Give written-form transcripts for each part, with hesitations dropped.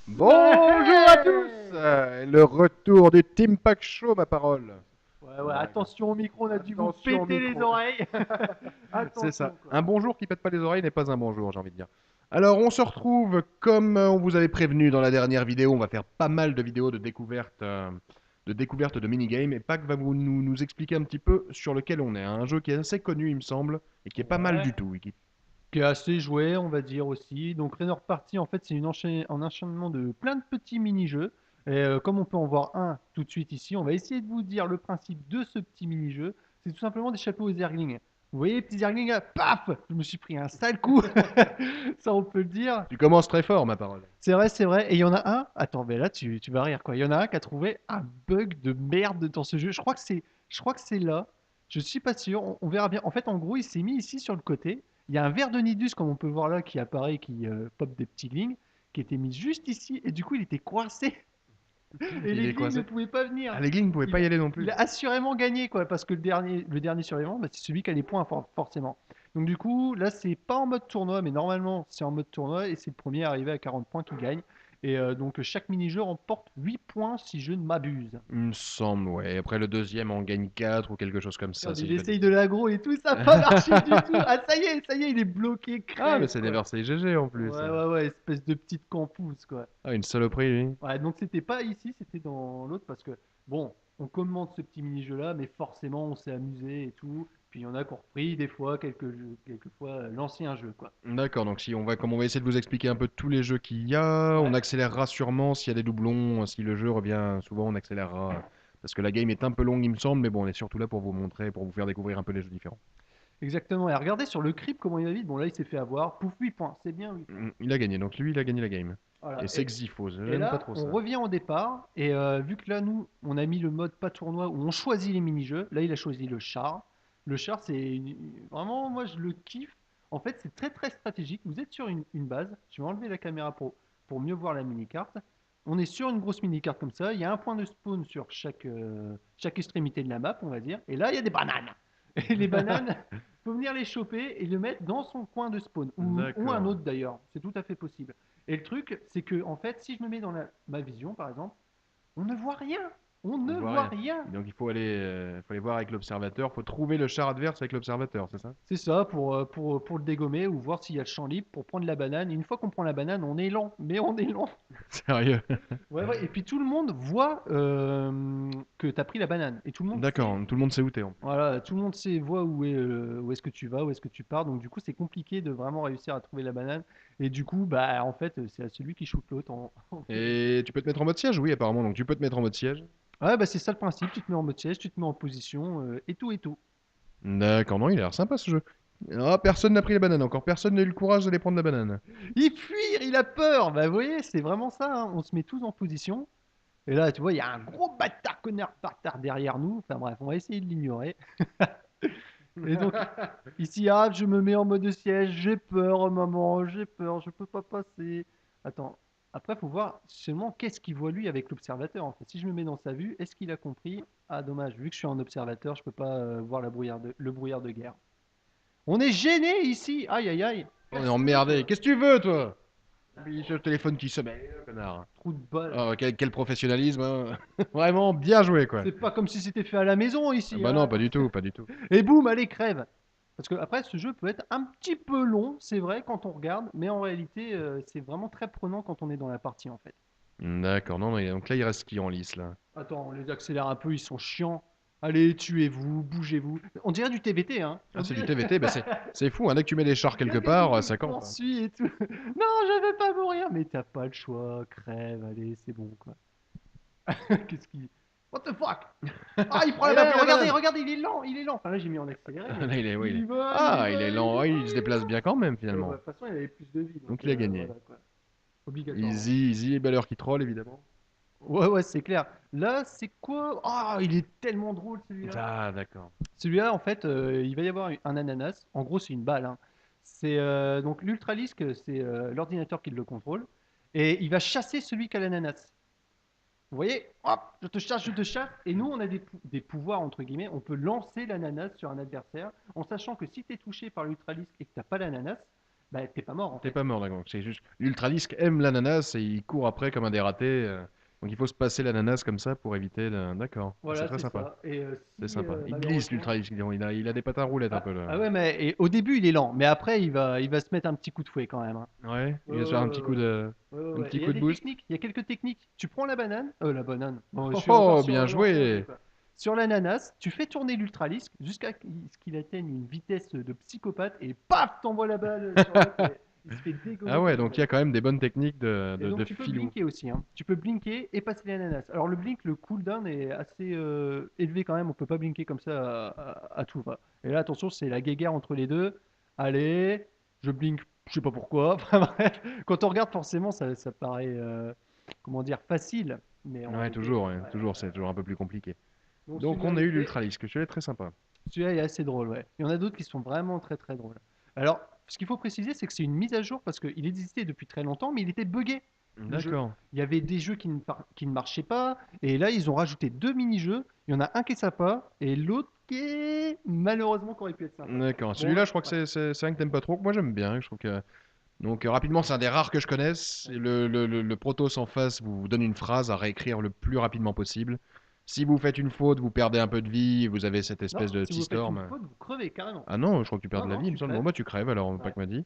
Bonjour à tous le retour du Team Pack Show, ma parole. Ouais, attention au micro, on a dû vous Attention au péter les micro. oreilles. C'est ça. Attention, quoi. Un bonjour qui pète pas les oreilles n'est pas un bonjour, j'ai envie de dire. Alors, on se retrouve comme on vous avait prévenu dans la dernière vidéo. On va faire pas mal de vidéos de découverte de minigames. Et Pac va nous expliquer un petit peu sur lequel on est. Un jeu qui est assez connu, il me semble, et qui est pas mal Ouais. du tout. Qui est assez joué, on va dire aussi. Donc, Rainer Party, en fait, c'est un enchaînement de plein de petits mini-jeux. Et comme on peut en voir un tout de suite ici, on va essayer de vous dire le principe de ce petit mini-jeu. C'est tout simplement d'échapper aux Zerglings. Vous voyez les petits Zerglings là, paf! Je me suis pris un sale coup. Ça, on peut le dire. Tu commences très fort, ma parole. C'est vrai, c'est vrai. Et il y en a un. Attends, mais là, tu vas rire, quoi. Il y en a un qui a trouvé un bug de merde dans ce jeu. Je crois que c'est là. Je suis pas sûr. On verra bien. En fait, en gros, il s'est mis ici sur le côté. Il y a un verre de Nidus, comme on peut voir là, qui apparaît, qui pop des petits lignes, qui était mis juste ici. Et du coup, il était coincé. Et Il les est lignes ne coincé. pouvaient pas Ah, venir. les Glings ne pouvaient pas Il y a, aller non il plus. a assurément gagné, quoi, parce que le dernier survivant, bah, c'est celui qui a les points, forcément. Donc du coup, là, c'est pas en mode tournoi, mais normalement, c'est en mode tournoi, et c'est le premier arrivé à 40 points qui gagne. Et donc, chaque mini-jeu remporte 8 points, si je ne m'abuse. Il me semble, ouais. Après, le deuxième en gagne 4 ou quelque chose comme ça, Regarde, si je il dis pas de essaye de bêtises. l'aggro et tout, ça n'a pas marché du tout. Ah, ça y est, il est bloqué, Ah, mais crève, c'est quoi. Never Say GG en plus. Ouais, ouais, ouais, espèce de petite campouze, quoi. Ah, une saloperie, lui. Ouais, donc c'était pas ici, c'était dans l'autre parce que, bon, on commente ce petit mini-jeu-là, mais forcément on s'est amusé et tout. Puis il y en a qui ont repris des fois, quelques fois l'ancien jeu, quoi. D'accord, donc si on va, comme on va essayer de vous expliquer un peu tous les jeux qu'il y a, on Ouais, accélérera sûrement s'il y a des doublons, si le jeu revient souvent, on accélérera. Parce que la game est un peu longue, il me semble, mais bon, on est surtout là pour vous montrer, pour vous faire découvrir un peu les jeux différents. exactement. Et regardez sur le creep comment il va vite. Bon, là il s'est fait avoir. Pouf, 8 points. C'est bien 8 points. Il a gagné, donc lui, il a gagné la game. Voilà. Et c'est Xyphos, Et j'aime pas là, trop on ça. revient au départ. Et vu que là, nous, on a mis le mode pas tournoi où on choisit les mini-jeux. Là, il a choisi le char. Le char, vraiment, moi, je le kiffe. En fait, c'est très, très stratégique. Vous êtes sur une base. Je vais enlever la caméra pour mieux voir la mini-carte. On est sur une grosse mini-carte comme ça. Il y a un point de spawn sur chaque extrémité de la map, on va dire. Et là, il y a des bananes. Et les bananes, il faut venir les choper et le mettre dans son coin de spawn. Ou un D'accord. autre d'ailleurs. C'est tout à fait possible. Et le truc, c'est que, en fait, si je me mets dans ma vision, par exemple, on ne voit rien. On On ne ne voit voit rien. rien. Donc il faut aller voir avec l'observateur, faut trouver le char adverse avec l'observateur, c'est ça? C'est ça, pour le dégommer ou voir s'il y a le champ libre pour prendre la banane. Et une fois qu'on prend la banane, on est lent. Mais on est lent. Sérieux? Ouais, ouais. Et puis tout le monde voit que tu as pris la banane. Et tout le monde D'accord, sait. tout le monde sait où t'es en plus. Voilà, tout le monde sait, voit où est-ce que tu vas, où est-ce que tu pars. Donc du coup, c'est compliqué de vraiment réussir à trouver la banane. Et du coup, bah en fait, c'est à celui qui shoot l'autre en vérité. Et tu peux te mettre en mode siège? Oui, apparemment, donc tu peux te mettre en mode siège. Ouais, bah c'est ça le principe. Tu te mets en mode siège, tu te mets en position et tout et tout. D'accord, non, il a l'air sympa ce jeu. Ah, personne n'a pris la banane encore, personne n'a eu le courage d'aller prendre la banane. Il fuir, il a peur. Bah, vous voyez, c'est vraiment ça, hein. On se met tous en position. Et là, tu vois, il y a un gros bâtard connard bâtard derrière nous. Enfin bref, on va essayer de l'ignorer. Et donc, ici, ah, je me mets en mode siège. J'ai peur, maman, j'ai peur, je peux pas passer. Attends. Après, faut voir seulement qu'est-ce qu'il voit lui avec l'observateur. En fait, si je me mets dans sa vue, est-ce qu'il a compris? Ah, dommage, vu que je suis en observateur, je peux pas voir le brouillard de guerre. On est gêné ici. Aïe, aïe, aïe. On est Casse-toi, emmerdé. toi. Qu'est-ce que tu veux, toi? Oui, sur le téléphone qui sonne, connard. Trou de balle. Oh, quel professionnalisme, hein. Vraiment bien joué, quoi. C'est pas comme si c'était fait à la maison Ah ici, bah non, hein. pas du tout, pas du tout. Et boum, allez, crève. Parce que après, ce jeu peut être un petit peu long, c'est vrai, quand on regarde, mais en réalité, c'est vraiment très prenant quand on est dans la partie, en fait. D'accord, non, mais donc là, il reste qui en lice, là? Attends, on les accélère un peu, ils sont chiants. Allez, tuez-vous, bougez-vous. On dirait du TVT, hein. Ah, On c'est du dirait... TVT, bah c'est fou, hein, dès que tu mets des chars Il y a quelque des part, motos ça qui campe, hein. poursuivent et tout. Non, je veux pas mourir. Mais t'as pas le choix, crève, allez, c'est bon, quoi. Qu'est-ce qui... What the fuck? Ah, il prend Ah, la il a banane. pris la Regardez, banane! regardez, il est lent, il est lent. Enfin là, j'ai mis en accéléré, mais Là, il est, ouais, il y va, il y Ah, il est va, il y lent, ouais, va, il se il y déplace va. bien quand même, Ouais, bah, finalement. de toute façon, il avait plus de vie, donc Donc il a gagné. voilà quoi, obligatoirement. Easy, easy, et Baller qui troll, évidemment. Ouais, ouais, c'est clair. Là, c'est quoi? Ah, il est tellement drôle celui-là. Ah, d'accord. Celui-là, en fait, il va y avoir un ananas. En gros, c'est une balle, hein. C'est donc l'ultralisque, c'est l'ordinateur qui le contrôle, et il va chasser celui qui a l'ananas. Vous voyez, hop, je te chasse, et nous, on a des pouvoirs, entre guillemets, on peut lancer l'ananas sur un adversaire, en sachant que si tu es touché par l'ultralisque et que tu n'as pas l'ananas, Bah, t'es pas mort en T'es fait. pas mort, d'accord. C'est juste l'ultra-disque aime l'ananas et il court après comme un dératé. Donc il faut se passer l'ananas comme ça pour éviter D'accord. C'est Voilà, très c'est sympa. ça. Et C'est si sympa. Il glisse malheureusement. l'ultra-disque. Il a des patins roulettes un Ah, peu là. ah ouais, mais et au début il est lent, mais après il va se mettre un petit coup de fouet quand même, hein. Ouais, Ouais, il va se faire ouais, ouais, ouais, ouais, un ouais. petit Il y a coup de des boost. techniques, il y a quelques techniques. Tu prends la banane. Bon, je Oh, suis encore oh, sur bien l'ancien jeu, joué! quoi. Sur l'ananas, tu fais tourner l'ultralisque jusqu'à ce qu'il atteigne une vitesse de psychopathe et paf, t'envoies la balle sur l'autre et il se fait Ah dégommer ouais, comme donc ça. il y a quand même des bonnes techniques Et donc de tu peux filou. blinker aussi, hein. Tu peux blinker et passer l'ananas. Alors le blink, le cooldown est assez élevé quand même. On peut pas blinker comme ça à tout va. Et là attention, c'est la guéguerre entre les deux. Allez, je blink, je sais pas pourquoi. Enfin bref, quand on regarde forcément, ça paraît comment dire facile, mais en Ouais, réalité, toujours, ouais, toujours, c'est toujours un peu plus compliqué. donc Donc celui-là on il a est eu fait. l'ultra-disque, celui-là est très sympa. Celui-là est assez drôle, ouais. Il y en a d'autres qui sont vraiment très très drôles. Alors, ce qu'il faut préciser, c'est que c'est une mise à jour parce qu'il existait depuis très longtemps, mais il était buggé le jeu. D'accord. Il y avait des jeux qui ne marchaient pas, et là ils ont rajouté deux mini-jeux. Il y en a un qui est sympa, et l'autre qui est malheureusement qui aurait pu être sympa. D'accord. Bon, Celui-là, je crois que ouais. c'est un que t'aimes pas trop, que moi j'aime bien. Je trouve que... Donc rapidement, c'est un des rares que je connaisse. Et le Protoss en face vous donne une phrase à réécrire le plus rapidement possible. Si vous faites une faute, vous perdez un peu de vie, vous avez cette Non, espèce de si petit vous faites une storm. faute, vous crevez carrément. Ah non, je crois que tu perds Non, de la non, vie, il me tu semble. Bon, crèves. bah tu crèves alors, pas Ouais. que m'a dit.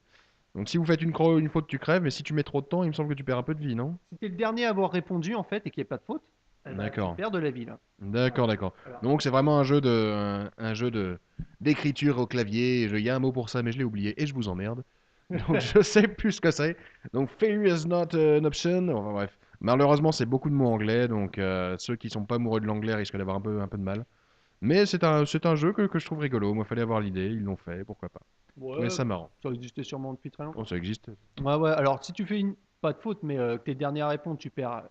Donc si vous faites une faute, tu crèves, mais si tu mets trop de temps, il me semble que tu perds un peu de vie, non? Si t'es le dernier à avoir répondu en fait et qu'il n'y a pas de faute, eh ben, tu D'accord. perds de la vie là. D'accord, d'accord. Voilà. Donc c'est vraiment un jeu de d'écriture au clavier. Il y a un mot pour ça, mais je l'ai oublié et je vous emmerde. Donc je sais plus ce que c'est. Donc failure is not an option. Enfin bref. Malheureusement, c'est beaucoup de mots anglais, donc ceux qui sont pas amoureux de l'anglais risquent d'avoir un peu de mal. Mais c'est un jeu que je trouve rigolo. Moi, fallait avoir l'idée, ils l'ont fait, pourquoi pas. Je trouvais Ouais, ça marrant. ça existait sûrement depuis très Oh, longtemps. ça existe. Ouais, ouais, alors si tu fais une, pas de faute, mais que t'es dernier à répondre, tu perds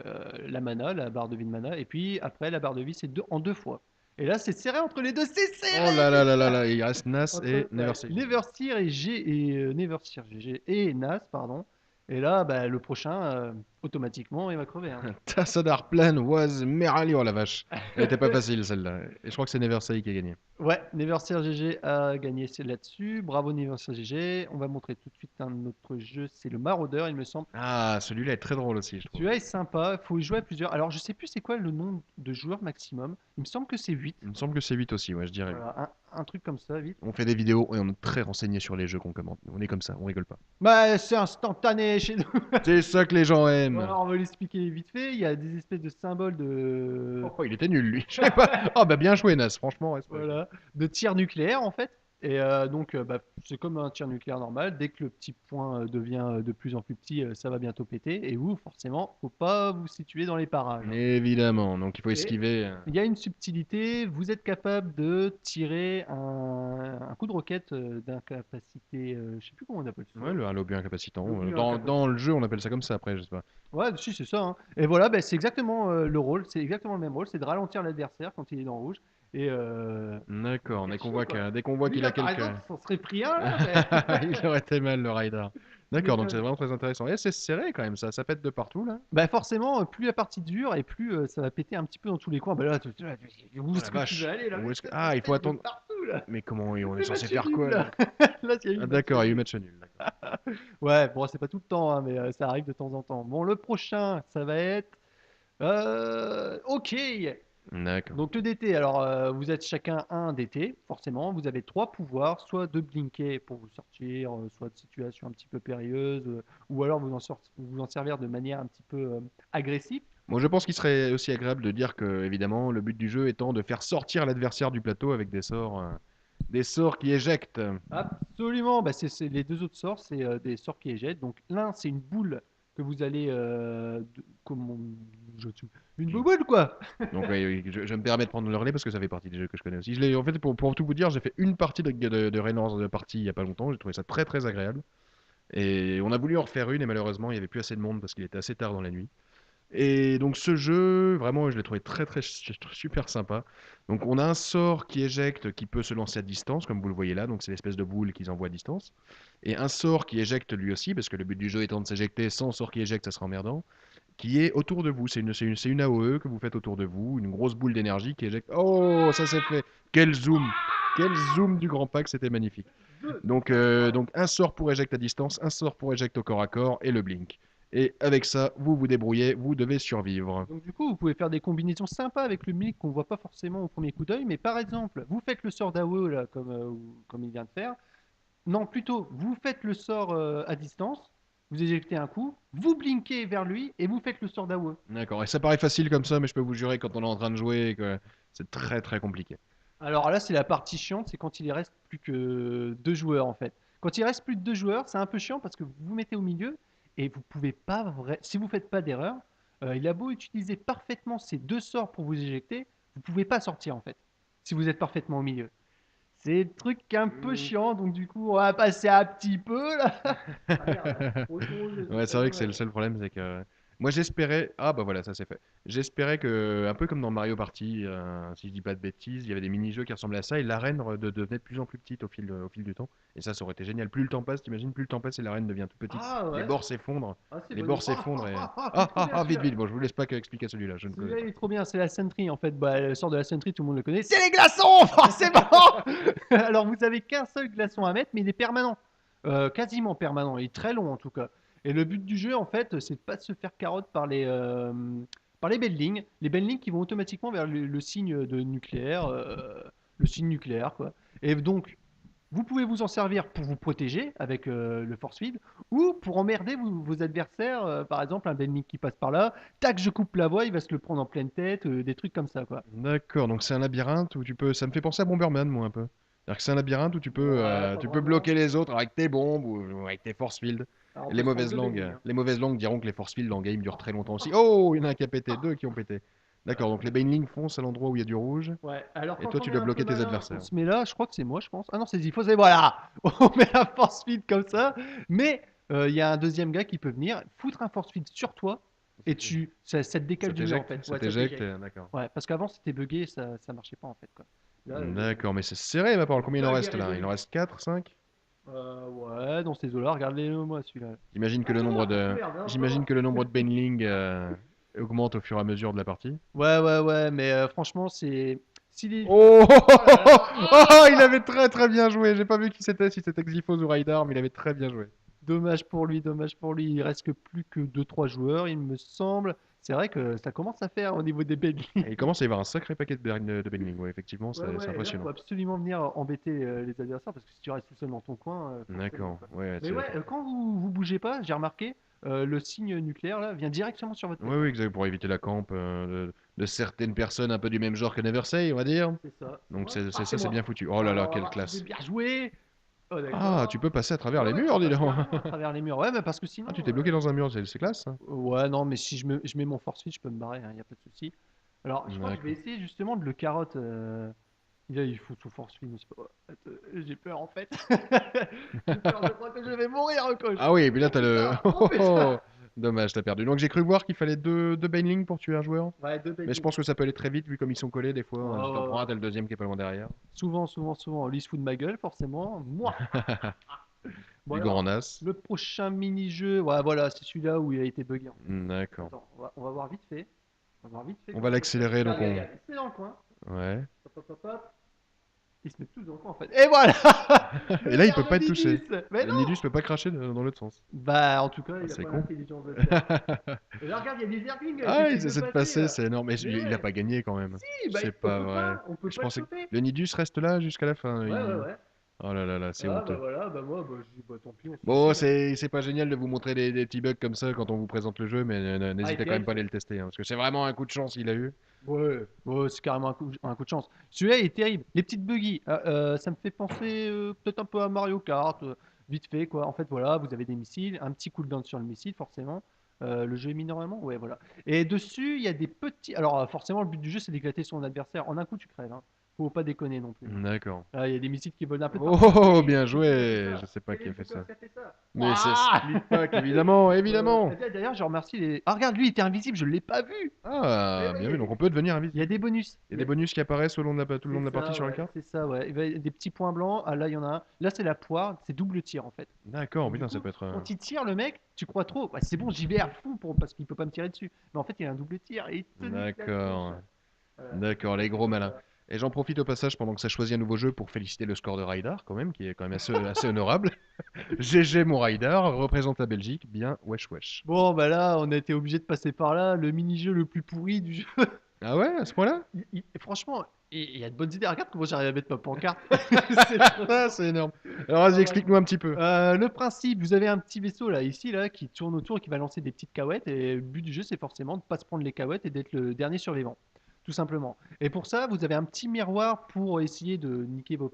la mana, la barre de vie de mana, et puis après, la barre de vie, c'est en deux fois. Et là, c'est serré entre les deux, c'est Oh là là serré! là là là, il reste Nas et Entre Never ouais, Say GG. Neverseer et Neverseer GG et Nas, pardon. Et là, bah, le prochain, automatiquement, il va crever, hein. Tassadar Plan was merali, oh la vache. Elle était pas facile celle-là. Et je crois que c'est Never Say qui a gagné. Ouais, Neverseer GG a gagné là-dessus. Bravo Neverseer GG. On va montrer tout de suite un autre jeu, c'est le Maraudeur, il me semble. Ah, celui-là est très drôle aussi, je trouve. Celui-là est sympa, il faut y jouer à plusieurs. Alors, je sais plus c'est quoi le nombre de joueurs maximum. Il me semble que c'est 8. Il me semble que c'est 8 aussi, ouais, je dirais 8. Voilà, un truc comme ça, 8. On fait des vidéos et on est très renseigné sur les jeux qu'on commente. On est comme ça, on rigole pas. Bah, c'est instantané chez nous. C'est ça que les gens aiment. Voilà, on va l'expliquer vite fait. Il y a des espèces de symboles de, Oh, il était nul, lui. Je sais pas. Oh, bah bien joué, Nas, franchement, respect. voilà, de tir nucléaire en fait. Et donc, bah, c'est comme un tir nucléaire normal. Dès que le petit point devient de plus en plus petit, ça va bientôt péter. Et vous, forcément, faut pas vous situer dans les parages, hein. Évidemment, donc il faut Et esquiver. il y a une subtilité, vous êtes capable de tirer un coup de roquette d'incapacité, je sais plus comment on appelle ça. Ouais, le halo bien incapacitant. L'obus Dans le incapacitant. jeu, on appelle ça comme ça après, je sais pas. Ouais, si, c'est ça, hein. Et voilà, bah, c'est exactement le rôle, c'est exactement le même rôle, c'est de ralentir l'adversaire quand il est dans le rouge. Et D'accord, c'est chaud, quoi. dès qu'on voit Lui, qu'il a là, par quelques. exemple, s'en serait pris un, là, mais Il aurait été mal, le Rider. tu D'accord, donc c'est m'étonnes. vraiment très intéressant. Et c'est serré quand même, ça pète de partout là. Bah forcément, plus la partie dure et plus ça va péter un petit peu dans tous les coins. Bah là, où Oh est-ce la que tu veux vache. aller là? Où Mais est-ce que... ça Ah, il faut pète de attendre. partout là. Mais comment on est Le censé match est faire nul quoi là. là? Là, il y a eu Ah le match d'accord, il y a eu nul. match nul. D'accord. Ouais, bon, c'est pas tout le temps, hein, mais ça arrive de temps en temps. Bon, le prochain, ça va être. Ok. D'accord. Donc le DT, alors vous êtes chacun un DT, forcément. Vous avez trois pouvoirs, soit de blinker pour vous sortir, soit de situation un petit peu périlleuse, ou alors vous en servir de manière un petit peu agressive. Moi, je pense qu'il serait aussi agréable de dire que, évidemment, le but du jeu étant de faire sortir l'adversaire du plateau avec des sorts qui éjectent. Absolument, bah, les deux autres sorts, c'est des sorts qui éjettent. Donc l'un, c'est une boule que vous allez, comment je tue, une Qui- bouboule quoi. Donc, ouais, oui, je me permets de prendre le relais parce que ça fait partie des jeux que je connais aussi. En fait, pour tout vous dire, j'ai fait une partie de Raynors de partie il y a pas longtemps. J'ai trouvé ça très très agréable. Et on a voulu en refaire une, et malheureusement, il n'y avait plus assez de monde parce qu'il était assez tard dans la nuit. Et donc ce jeu, vraiment, je l'ai trouvé très très super sympa. Donc on a un sort qui éjecte, qui peut se lancer à distance, comme vous le voyez là. Donc c'est l'espèce de boule qu'ils envoient à distance. Et un sort qui éjecte lui aussi, parce que le but du jeu étant de s'éjecter, sans sort qui éjecte, ça sera emmerdant. Qui est autour de vous. C'est une AOE que vous faites autour de vous, une grosse boule d'énergie qui éjecte. Oh, ça s'est fait. Quel zoom du grand pack, c'était magnifique. Donc un sort pour éjecte à distance, un sort pour éjecte au corps à corps et le blink. Et avec ça, vous vous débrouillez, vous devez survivre. Donc du coup, vous pouvez faire des combinaisons sympas avec le Milik qu'on voit pas forcément au premier coup d'œil, mais par exemple, vous faites le sort d'AOE là, comme il vient de faire. Non, plutôt, vous faites le sort à distance, vous éjectez un coup, vous blinkez vers lui et vous faites le sort d'AOE. D'accord, et ça paraît facile comme ça, mais je peux vous jurer quand on est en train de jouer que c'est très très compliqué. Alors là, c'est la partie chiante, c'est quand il reste plus que deux joueurs en fait. Quand il reste plus de deux joueurs, c'est un peu chiant parce que vous vous mettez au milieu et vous pouvez pas si vous faites pas d'erreur, il a beau utiliser parfaitement ces deux sorts pour vous éjecter, vous pouvez pas sortir en fait si vous êtes parfaitement au milieu. C'est le truc un peu Mm. chiant, donc du coup, on va passer un petit peu là. Ah merde, Ouais, c'est pas vrai que c'est le dommage. seul problème, c'est que moi j'espérais. Ah bah voilà, ça c'est fait. J'espérais que, un peu comme dans Mario Party, si je dis pas de bêtises, il y avait des mini-jeux qui ressemblaient à ça et l'arène devenait de plus en plus petite au fil du temps. Et ça aurait été génial. Plus le temps passe, t'imagines, plus le temps passe et l'arène devient toute petite. Ah Les ouais, bords s'effondrent. ah, c'est Les bon. bords s'effondrent et. C'est Ah trop ah bien ah, vite, celui-là. vite. Bon, je vous laisse pas expliquer celui-là, je ne connais Celui-là, pas. il est trop bien, c'est la Sentry en fait. Bah, le sort de la Sentry, tout le monde le connaît. C'est les glaçons, forcément. Alors, vous avez qu'un seul glaçon à mettre, mais il est permanent. Quasiment permanent. Il est très long en tout cas. Et le but du jeu, en fait, c'est de pas se faire carotte par les bellings. Les bellings qui vont automatiquement vers le signe de nucléaire, le signe nucléaire, quoi. Et donc, vous pouvez vous en servir pour vous protéger avec le force field ou pour emmerder vos adversaires. Par exemple, un Benlik qui passe par là, tac, je coupe la voie, il va se le prendre en pleine tête, des trucs comme ça, quoi. D'accord, donc c'est un labyrinthe où tu peux. Ça me fait penser à Bomberman, moi, un peu. C'est-à-dire que c'est un labyrinthe où Ouais, pas tu peux vraiment. bloquer les autres avec tes bombes ou avec tes force fields. Alors, on Et peut se prendre deux Benling, hein. les mauvaises langues diront que les force fields en game durent très longtemps aussi. Oh, il y en a un qui a pété, deux qui ont pété. D'accord, donc les Banelings foncent à l'endroit où il y a du rouge, Ouais, alors et quand toi on tu est dois un peu bloquer tes malin, on adversaires. se met là, je crois que c'est moi, je pense. Ah non, c'est Zifos, et voilà. On met un force feed comme ça, mais il y a un deuxième gars qui peut venir foutre un force feed sur toi, et ça te décale du mur en fait. Ça Ouais, ça t'éjecte, t'éjecte. d'accord. Ouais, parce qu'avant c'était buggé, ça marchait pas en fait, quoi. Là, D'accord, mais c'est serré ma parole. le Combien il en bug est reste là? Il en résolu. reste 4, 5. Ouais, dans ces eaux-là, regardez-le moi celui-là. J'imagine que Ah, le ça va, nombre pas de, trop merde, hein, ça j'imagine va. que le nombre de Banelings augmente au fur et à mesure de la partie. Ouais, mais franchement, c'est. S'il est. Oh, Oh là là, oh, il ah avait très très bien joué. J'ai pas vu qui c'était, si c'était Xyphos ou Raidar, mais il avait très bien joué. Dommage pour lui, dommage pour lui. Il reste que plus que deux trois joueurs, il me semble. C'est vrai que ça commence à faire au niveau des bêtes. Et il commence à y avoir un sacré paquet de Benling, ouais, effectivement, c'est Ouais, et là, faut impressionnant. absolument venir embêter les adversaires parce que si tu restes tout seul dans ton coin, forcément, D'accord, quoi. ouais, Mais ouais, quand vous bougez pas, j'ai remarqué, le signe nucléaire là vient directement sur votre tête, ouais, hein. oui, exact, pour éviter la camp de certaines personnes un peu du même genre que Neversay, on va dire. C'est ça. Donc Ouais. c'est Ah, ça, c'est c'est moi. bien foutu. Oh là là, Alors, on va quelle voir si j'ai classe. bien joué. Oh, Ah, tu d'accord. peux passer à travers les Ouais, tu murs, dis passes donc. carrément à travers les murs. Ouais, mais parce que Ah, sinon. tu t'es bloqué dans un mur, c'est classe, ça. Ouais, non, mais si je mets mon force feed, je peux me barrer, il n'y a pas de souci. Alors, je crois que je vais D'accord. essayer justement de le carotte. Là, il faut son force feed. Mais c'est pas- Attends, j'ai peur en fait. J'ai peur, je crois que je vais mourir, coach. Ah oui, et puis là, Oh t'as le. putain, oh putain. Dommage, t'as perdu. Donc j'ai cru voir qu'il fallait deux Baneling pour tuer un joueur. Ouais, deux Mais je bêtises. pense que ça peut aller très vite vu comme ils sont collés des fois, hein. Tu t'en prends un, Oh, t'as le deuxième qui est pas loin derrière. souvent, lui il se fout de ma gueule, forcément. Moi. Bon, Du alors, grand as. le prochain mini-jeu, ouais, voilà, c'est celui-là où il a été bugué en fait. D'accord. Attends, on va voir vite fait. On va voir vite fait On va comment ça se fait. l'accélérer, donc Regarde, on. regarde, il se met dans le coin. Ouais. Hop, hop, hop, hop. Ils se mettent tous dans le coin en fait. Et voilà. Et Le là, il peut nerveux pas être touché. Nidus. Mais Le non. Nidus peut pas cracher dans l'autre sens. Bah, en tout cas, Ah, il a c'est pas con. l'intelligence de le faire. Et là, regarde, il y a des Zerglings qui Ah, essayent ils de essaient de passer passer, là. c'est énorme. Mais Mais il a ouais. pas gagné quand même. Si, bah, C'est pas vrai. on peut Je pas le pensais que choper. le Nidus reste là jusqu'à la fin. Ouais. Oh là là là, c'est Ah, bah honteux. voilà, bah moi, bah, je dis, bah tant pis, on se Bon, suicide, hein. c'est pas génial de vous montrer des petits bugs comme ça quand on vous présente le jeu, mais Ah, il est n'hésitez quand même terrible pas à aller celui-là. le tester, hein, parce que c'est vraiment un coup de chance qu'il a eu. Ouais, c'est carrément un coup de chance. Celui-là, il est terrible. Les petites buggy, ça me fait penser peut-être un peu à Mario Kart, vite fait, quoi. En fait, voilà, vous avez des missiles, un petit cooldown sur le missile, forcément. Le jeu est mis normalement? Ouais, voilà. Et dessus, il y a des petits. Alors, forcément, le but du jeu, c'est d'éclater son adversaire. En un coup, tu crèves, hein. Faut pas déconner non plus, hein. D'accord. Ah, il y a des missiles qui volent un peu de partout. Oh, Hey, bien c'est qui a fait joué! Je ça? sais pas Quel qui est a le fait joueur ça. qui a fait ça? Mais c'est Ouah. Split Pack, évidemment, évidemment! D'ailleurs, je remercie les. Ah, regarde, lui, il était invisible, je l'ai pas vu. Mais Ah, ouais, bien vu, donc on peut devenir il y a invisible. des bonus. Il y a des bonus qui apparaissent tout le long C'est de la partie ça, sur la ouais, carte? c'est ça, ouais. Il y a des petits points blancs. Ah, là, il y en a un. Là, c'est la poire, c'est double tir en fait. D'accord, Donc, du putain, ça coup, peut être. quand il tire, le mec, tu crois trop. Bah, c'est bon, j'y vais à fond parce qu'il peut pas me tirer dessus. Mais en fait, il y a un double tir et il te nique la tronche. D'accord. Voilà, c'est D'accord, les c'est gros comme malins. ça. Et j'en profite au passage pendant que ça choisit un nouveau jeu pour féliciter le score de Raidar, quand même, qui est quand même assez honorable. GG mon Raidar, représente la Belgique, bien wesh wesh. Bon, bah là, on a été obligé de passer par là. Le mini-jeu le plus pourri du jeu. Ah ouais, à ce point-là? Franchement, il y a de bonnes idées. Regarde comment j'arrive à mettre ma pancarte. C'est Ah, franchement- c'est énorme. Alors vas-y, explique-nous un petit peu. Le principe, vous avez un petit vaisseau là, ici, là, qui tourne autour et qui va lancer des petites cahuètes. Et le but du jeu, c'est forcément de ne pas se prendre les cahuètes et d'être le dernier survivant. Tout simplement. Et pour ça, vous avez un petit miroir pour essayer de niquer vos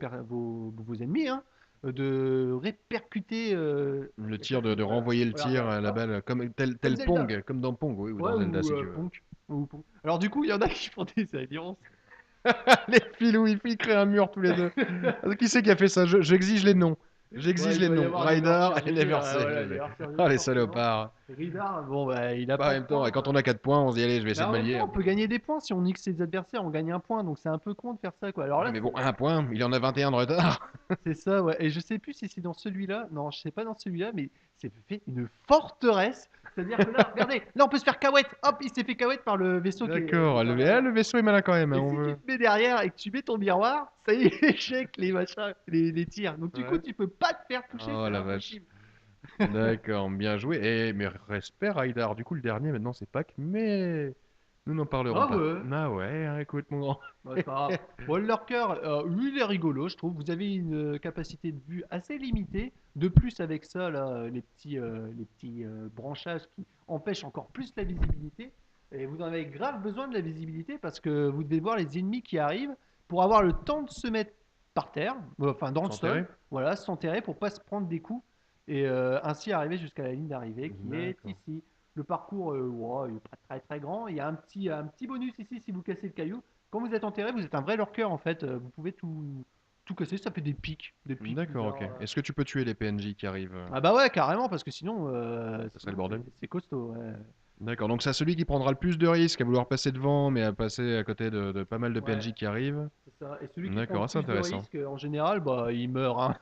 ennemis, hein, de répercuter. Le tir, de Voilà, renvoyer le voilà, tir, voilà. à la Hop, balle, comme comme tel Zelda. Pong, comme dans Pong, oui, ou Ouais, dans Zelda ou si tu veux. Punk. Alors, du coup, il y en a qui font des alliances. Les filous, ils créent un mur tous les deux. Qui c'est qui a fait ça? J'exige les noms. Ouais, J'exige il les doit y noms. avoir Raidar Neverser et GG. Ah, Neversay, voilà, GG. Neverser Ah, GG, les forcément. salopards. Ridar, bon, bah, il a Bah, en pas de même temps, points, quand quoi. on a 4 points, on se dit, allez, je vais Mais essayer de en me même lier. temps, on peut gagner des points. Si on nique ses adversaires, on gagne un point. Donc, c'est un peu con de faire ça, quoi. Alors Oui, là, mais bon, un point, il en a 21 de retard. c'est ça, ouais. Et je sais plus si c'est dans celui-là. Non, je sais pas dans celui-là, mais c'est fait une forteresse. C'est-à-dire que là, regardez, là, on peut se faire cahouette. Hop, il s'est fait cahouette par le vaisseau qui est D'accord, derrière. le vaisseau est malin quand même, hein, Et on si tu veut. te mets derrière et que tu mets ton miroir, ça y est, échec les machins, les tirs. Donc, du coup, Ouais. tu peux pas te faire toucher, Oh c'est la vache. impossible. D'accord, bien joué. Et mais respect, Raidar. Du coup, le dernier, maintenant, c'est Pâques, mais nous n'en parlerons Ah pas. ouais. Ah ouais, hein, écoute, mon grand. Bah, c'est pas grave. Bon, le lurker, lui, il est rigolo, je trouve. Vous avez une capacité de vue assez limitée. De plus, avec ça, là, les petits branchages qui empêchent encore plus la visibilité. Et vous en avez grave besoin de la visibilité parce que vous devez voir les ennemis qui arrivent pour avoir le temps de se mettre par terre, enfin dans le sol, S'enterrer? voilà, s'enterrer pour pas se prendre des coups et ainsi arriver jusqu'à la ligne d'arrivée qui est D'accord. ici. Le parcours, ouais, il n'est pas très très grand. Il y a un petit bonus ici si vous cassez le caillou. Quand vous êtes enterré, vous êtes un vrai lurker en fait. Vous pouvez tout casser, ça fait des pics D'accord, bizarres. ok. Est-ce que tu peux tuer les PNJ qui arrivent? Ah bah ouais, carrément, parce que sinon, Ça serait le bordel. c'est costaud. Ouais. D'accord, donc c'est celui qui prendra le plus de risques à vouloir passer devant, mais à passer à côté de pas mal de Ouais, PNJ qui arrivent. c'est ça. Et celui qui prend D'accord, le ah, c'est plus de intéressant. risques, en général, bah il meurt, hein.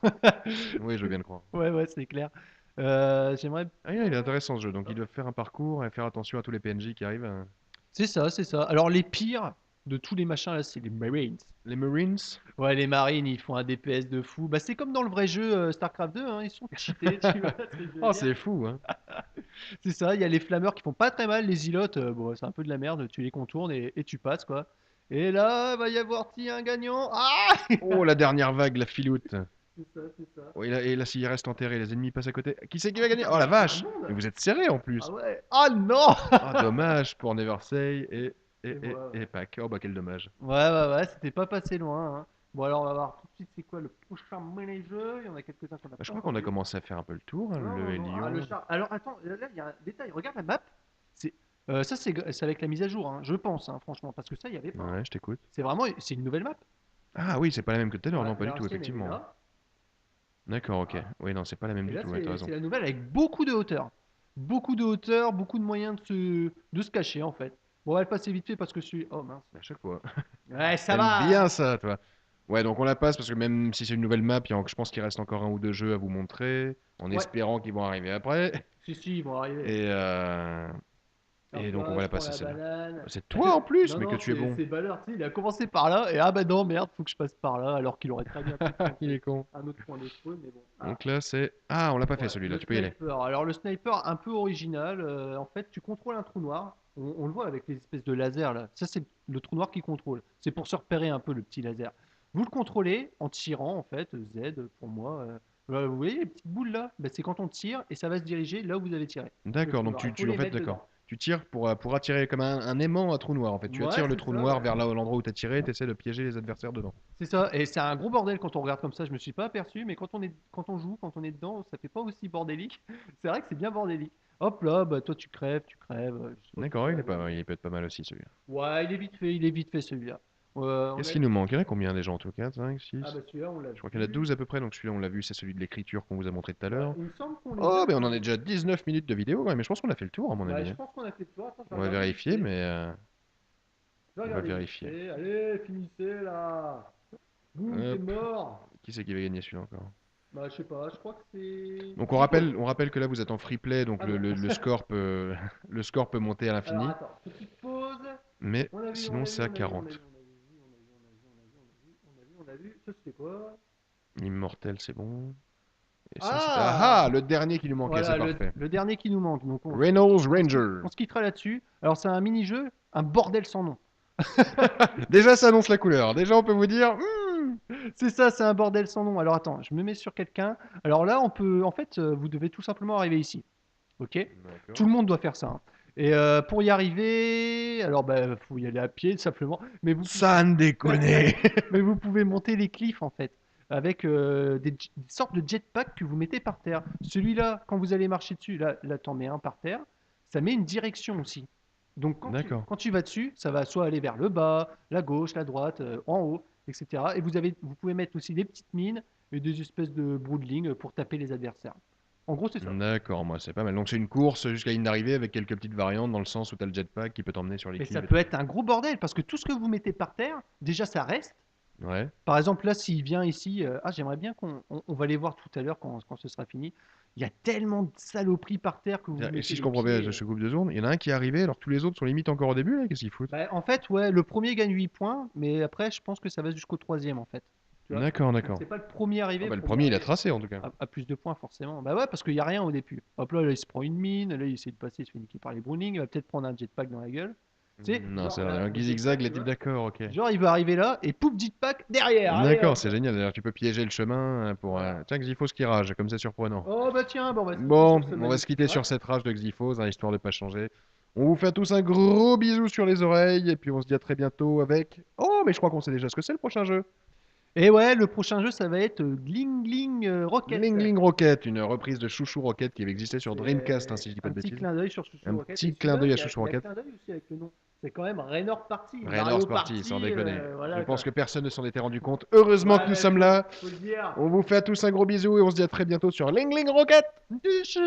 Oui, je veux bien le croire. Ouais, ouais, c'est clair. J'aimerais. Ah, il est intéressant ce jeu. Donc, ils doivent faire un parcours et faire attention à tous les PNJ qui arrivent. C'est ça, c'est ça. Alors les pires de tous les machins là, c'est les Marines. Les Marines? Ouais, les Marines, ils font un DPS de fou. Bah, c'est comme dans le vrai jeu StarCraft 2, hein, ils sont cheatés, tu vois ce que je veux Oh, dire. c'est fou, hein. C'est ça, il y a les flammeurs qui font pas très mal, les îlots, bon, c'est un peu de la merde, tu les contournes et tu passes, quoi. Et là, va y avoir un gagnant. Ah! Oh, la dernière vague, la filoute. C'est ça, c'est ça. Oh, et là, s'il reste enterré, les ennemis passent à côté. Qui c'est qui Oh va gagner? putain, Oh la mais il y a un vache! Mais monde! vous êtes serré en Ah plus. ouais! Ah non! Ah, dommage pour Neversay Et voilà. et Pac. Oh, bah, quel dommage. Ouais, ouais, ouais, c'était pas passé loin, hein. Bon, alors on va voir tout de suite c'est quoi le prochain mini-jeu. Il y en a quelques-uns qu'on n'a Bah, je pas crois encore qu'on a vu. commencé à faire un peu le tour, hein, Non, le non, non. Ah, le Hélion. char. Alors attends, là il y a un détail. Regarde la map. C'est ça, c'est avec la mise à jour, hein, je pense, hein, franchement, parce que ça, il n'y avait pas, hein. Ouais, je t'écoute. C'est une nouvelle map. Ah oui, c'est pas la même que tout à l'heure, Ouais, non, pas du tout, l'ancienne, elle est effectivement. là. D'accord, ok. Voilà. Oui, non, c'est pas la même Et du là, tout, ouais, t'as c'est raison. la nouvelle avec beaucoup de hauteur. Beaucoup de hauteur, beaucoup de moyens de se cacher, en fait. Bon, on va le passer vite fait parce que je suis. Oh mince. À chaque fois. Ouais, ça T'aimes va! bien ça, toi. Ouais, donc on la passe parce que même si c'est une nouvelle map, je pense qu'il reste encore un ou deux jeux à vous montrer, en Ouais, espérant qu'ils vont arriver après. si, si, ils vont arriver. Et, euh, Hop et donc on là, va je la prends passer la celle-là. banane. C'est toi en plus, Non, mais que non, tu es bon. c'est Valeur, tu sais, il a commencé par là, et ah bah non, merde, faut que je passe par là, alors qu'il aurait très bien pu Il prendre est con. un autre point de spawn, mais bon. Ah, Donc là c'est... Ah, on l'a pas fait ouais, celui-là, le tu peux y aller. sniper. Alors, le sniper, un peu original, en fait, tu contrôles un trou noir. On le voit avec les espèces de lasers là. Ça, c'est le trou noir qui contrôle. C'est pour se repérer un peu le petit laser. Vous le contrôlez en tirant, en fait, Z pour moi. Vous voyez les petites boules là? Ben, c'est quand on tire et ça va se diriger là où vous avez tiré. Le D'accord, trou donc noir. Il faut en les fait, mettre d'accord. dedans. Tu tires pour attirer comme un aimant à trou noir, en fait. Tu Ouais, attires le c'est trou ça, noir ouais. vers là, l'endroit où tu as tiré et tu essaies de piéger les adversaires dedans. C'est ça, et c'est un gros bordel quand on regarde comme ça, je me suis pas aperçu, mais quand on joue, quand on est dedans, ça fait pas aussi bordélique. C'est vrai que c'est bien bordélique. Hop là, bah toi tu crèves, je sais pas D'accord, pourquoi, moi, il peut être pas mal aussi celui-là. ouais, il est vite fait celui-là. On Qu'est-ce a... qu'il nous manque? Il y en a combien déjà en tout? 4, 5, Ah 6. bah celui-là on l'a Je crois qu'il y en a vu. 12 à peu près, donc celui-là on l'a vu, c'est celui de l'écriture qu'on vous a montré tout à Ouais, l'heure. il me semble qu'on les Oh, a mais on en est tous. déjà à 19 minutes de vidéo, ouais, mais je pense qu'on a fait le tour, à mon Bah avis, je hein. pense qu'on a fait le tour, attends, je vais On va regarder vite vérifier, fait. mais Je vais on va regarder vite vérifier. fait. Allez, finissez là. Boum, t'es Hop. mort. Qui c'est qui va gagner celui-là encore? Bah je sais pas, je crois que c'est... Donc C'est toi. on rappelle que là vous êtes en free play, donc Ah bon. le score peut, le score peut monter à Alors l'infini, attends, petite pause. mais On a vu, on sinon a vu, c'est à on a vu, on a vu, on a vu, 40. on a vu, on a vu, vu. Ça, c'était quoi? Immortel, c'est bon. Et ça, c'est... Ah! Ah, le dernier qui nous manquait, c'est Voilà, parfait. le dernier qui nous manque. Donc, Reynolds Ranger. on se quittera là-dessus. Alors, c'est un mini-jeu, un bordel sans nom. Déjà, ça annonce la couleur. Déjà, on peut vous dire... C'est ça, c'est un bordel sans nom. Alors, attends, je me mets sur quelqu'un. Alors là, on peut. En fait, vous devez tout simplement arriver ici. Ok? Tout D'accord. le monde doit faire ça, hein. Et pour y arriver, alors, bah, faut y aller à pied, simplement. Ça ne déconne. Mais vous pouvez monter les cliffs en fait, avec des sortes de jetpack que vous mettez par terre. Celui-là, quand vous allez marcher dessus, là t'en mets un par terre, ça met une direction aussi. Donc D'accord. quand tu vas dessus, ça va soit aller vers le bas, la gauche, la droite, en haut, etc. Et vous pouvez mettre aussi des petites mines et des espèces de broodling pour taper les adversaires. En gros, c'est ça. D'accord, moi, c'est pas mal. Donc, c'est une course jusqu'à une arrivée avec quelques petites variantes dans le sens où tu as le jetpack qui peut t'emmener sur les Mais ça cliffs et peut tout. être un gros bordel parce que tout ce que vous mettez par terre, déjà ça reste. Ouais. Par exemple, là, s'il vient ici, j'aimerais bien on va les voir tout à l'heure quand ce sera fini. Il y a tellement de saloperies par terre que vous Et mettez si je les comprends bien, pieds. je coupe 2 secondes, il y en a un qui est arrivé, alors tous les autres sont limite encore au début, là, qu'est-ce qu'ils foutent? Bah, en fait, ouais, le premier gagne 8 points, mais après, je pense que ça va jusqu'au troisième, en fait. Tu vois? D'accord, Donc, d'accord. c'est pas le premier Ah arrivé bah, le pour y premier, il a arriver tracé, en tout cas. à plus de points, forcément. Bah ouais, parce qu'il n'y a rien au début. Hop là, il se prend une mine, là, il essaie de passer, il se fait niquer par les Browning, il va peut-être prendre un jetpack dans la gueule. Tu sais, Non, genre c'est là, un le zigzag, jetpack, les tu types, vois. d'accord, ok. Genre, il va arriver là, et pouf, jetpack derrière, allez D'accord, hop. c'est génial. D'ailleurs, tu peux piéger le chemin pour... Voilà. Tiens, Xyphos qui rage, comme c'est surprenant. Oh bah tiens, bon, on va se quitter Bon, sur ce on va se magnifique quitter sur rap. cette rage de Xyphos, hein, histoire de pas changer. On vous fait à tous un gros bisou sur les oreilles, et puis on se dit à très bientôt avec... Oh, mais je crois qu'on sait déjà ce que c'est le prochain jeu. Et ouais, le prochain jeu, ça va être Gling Gling Rocket. Ling Ling Rocket, une reprise de Chouchou Rocket qui avait existé sur Dreamcast, hein, C'est si je dis pas un de petit bêtises. clin d'œil sur Chouchou Un Rocket. Et petit clin celui-là, d'œil à il Chouchou y a Rocket. clin d'œil aussi avec le nom. C'est quand même Raynor Party, Raynors Mario Party, sans Party, déconner. Je voilà pense quoi. que personne ne s'en était rendu compte. Heureusement que nous Ouais, sommes là. faut le dire. On vous fait à tous un gros bisou et on se dit à très bientôt sur Ling Ling Rocket. Tchuss.